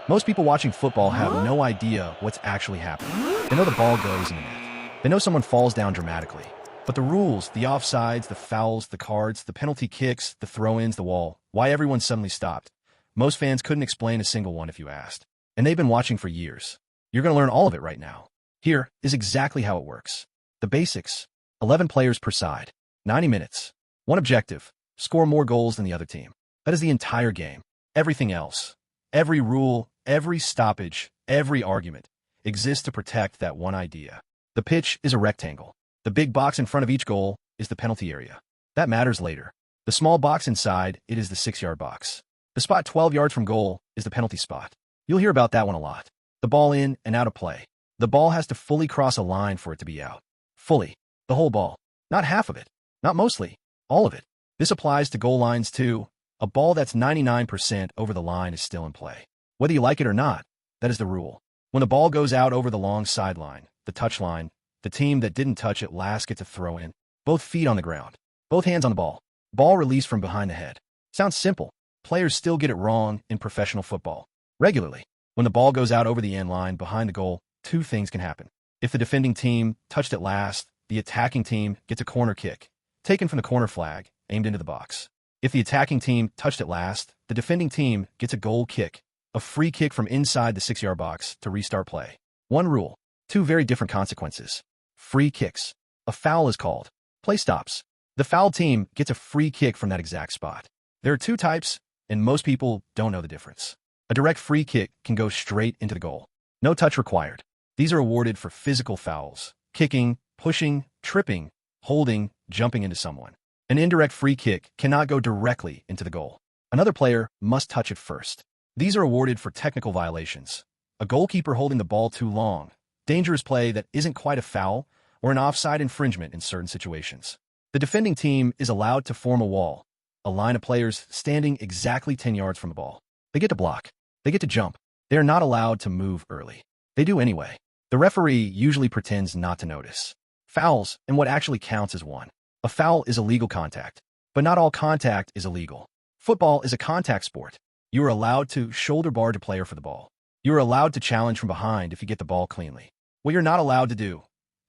Most people watching football have no idea what's actually happening. They know the ball goes in the net. They know someone falls down dramatically. But the rules, the offsides, the fouls, the cards, the penalty kicks, the throw-ins, the wall, why everyone suddenly stopped. Most fans couldn't explain a single one if you asked. And they've been watching for years. You're going to learn all of it right now. Here is exactly how it works. The basics. 11 players per side. 90 minutes. One objective. Score more goals than the other team. That is the entire game. Everything else. Every rule, every stoppage, every argument exists to protect that one idea. The pitch is a rectangle. The big box in front of each goal is the penalty area. That matters later. The small box inside it is the 6-yard box. The spot 12 yards from goal is the penalty spot. You'll hear about that one a lot. The ball in and out of play. The ball has to fully cross a line for it to be out. Fully. The whole ball. Not half of it. Not mostly. All of it. This applies to goal lines too. A ball that's 99% over the line is still in play. Whether you like it or not, that is the rule. When the ball goes out over the long sideline, the touch line, the team that didn't touch it last gets to throw in. Both feet on the ground. Both hands on the ball. Ball released from behind the head. Sounds simple. Players still get it wrong in professional football. Regularly. When the ball goes out over the end line behind the goal, two things can happen. If the defending team touched it last, the attacking team gets a corner kick, taken from the corner flag, aimed into the box. If the attacking team touched it last, the defending team gets a goal kick, a free kick from inside the 6-yard box to restart play. One rule. Two very different consequences. Free kicks. A foul is called. Play stops. The foul team gets a free kick from that exact spot. There are two types, and most people don't know the difference. A direct free kick can go straight into the goal. No touch required. These are awarded for physical fouls, kicking, pushing, tripping, holding, jumping into someone. An indirect free kick cannot go directly into the goal. Another player must touch it first. These are awarded for technical violations. A goalkeeper holding the ball too long, dangerous play that isn't quite a foul, or an offside infringement in certain situations. The defending team is allowed to form a wall, a line of players standing exactly 10 yards from the ball. They get to block. They get to jump. They are not allowed to move early. They do anyway. The referee usually pretends not to notice. Fouls and what actually counts as one. A foul is illegal contact, but not all contact is illegal. Football is a contact sport. You are allowed to shoulder barge a player for the ball. You are allowed to challenge from behind if you get the ball cleanly. What you're not allowed to do: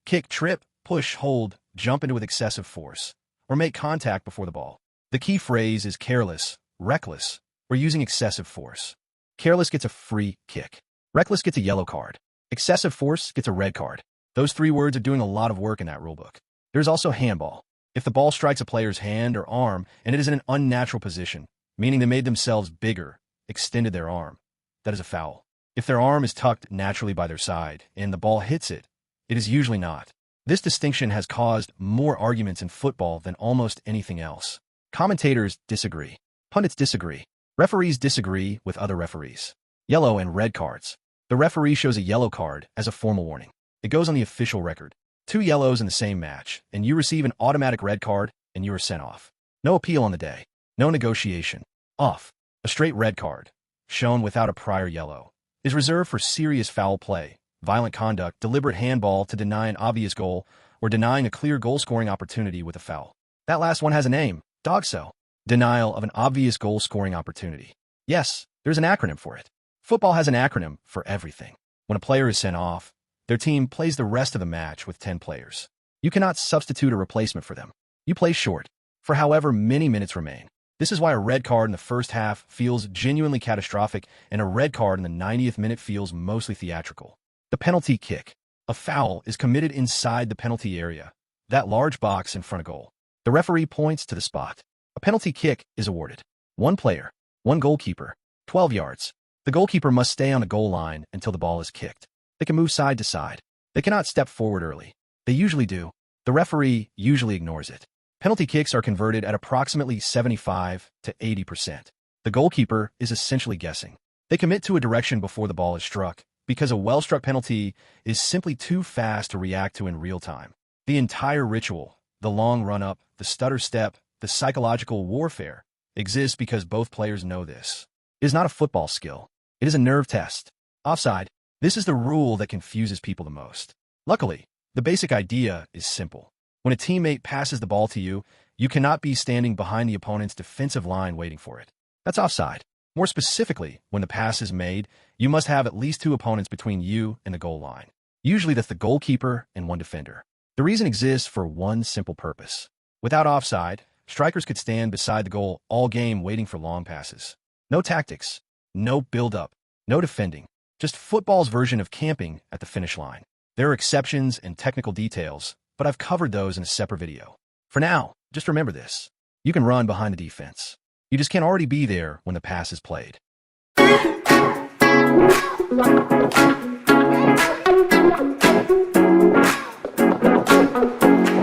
kick, trip, push, hold, jump into with excessive force, or make contact before the ball. The key phrase is careless, reckless, or using excessive force. Careless gets a free kick. Reckless gets a yellow card. Excessive force gets a red card. Those three words are doing a lot of work in that rulebook. There's also handball. If the ball strikes a player's hand or arm and it is in an unnatural position, meaning they made themselves bigger, extended their arm, that is a foul. If their arm is tucked naturally by their side and the ball hits it, it is usually not. This distinction has caused more arguments in football than almost anything else. Commentators disagree. Pundits disagree. Referees disagree with other referees. Yellow and red cards. The referee shows a yellow card as a formal warning. It goes on the official record. 2 yellows in the same match, and you receive an automatic red card, and you are sent off. No appeal on the day. No negotiation. Off. A straight red card, shown without a prior yellow, is reserved for serious foul play, violent conduct, deliberate handball to deny an obvious goal, or denying a clear goal-scoring opportunity with a foul. That last one has a name: DOGSO. Denial of an obvious goal-scoring opportunity. Yes, there's an acronym for it. Football has an acronym for everything. When a player is sent off, their team plays the rest of the match with 10 players. You cannot substitute a replacement for them. You play short, for however many minutes remain. This is why a red card in the first half feels genuinely catastrophic, and a red card in the 90th minute feels mostly theatrical. The penalty kick. A foul is committed inside the penalty area, that large box in front of goal. The referee points to the spot. A penalty kick is awarded. One player, one goalkeeper, 12 yards. The goalkeeper must stay on the goal line until the ball is kicked. They can move side to side. They cannot step forward early. They usually do. The referee usually ignores it. Penalty kicks are converted at approximately 75 to 80%. The goalkeeper is essentially guessing. They commit to a direction before the ball is struck, because a well-struck penalty is simply too fast to react to in real time. The entire ritual, the long run-up, the stutter step, the psychological warfare, exists because both players know this. It is not a football skill. It is a nerve test. Offside. This is the rule that confuses people the most. Luckily, the basic idea is simple. When a teammate passes the ball to you, you cannot be standing behind the opponent's defensive line waiting for it. That's offside. More specifically, when the pass is made, you must have at least 2 opponents between you and the goal line. Usually that's the goalkeeper and 1 defender. The reason exists for one simple purpose. Without offside, strikers could stand beside the goal all game waiting for long passes. No tactics, no build-up, no defending. Just football's version of camping at the finish line. There are exceptions and technical details, but I've covered those in a separate video. For now, just remember this. You can run behind the defense. You just can't already be there when the pass is played.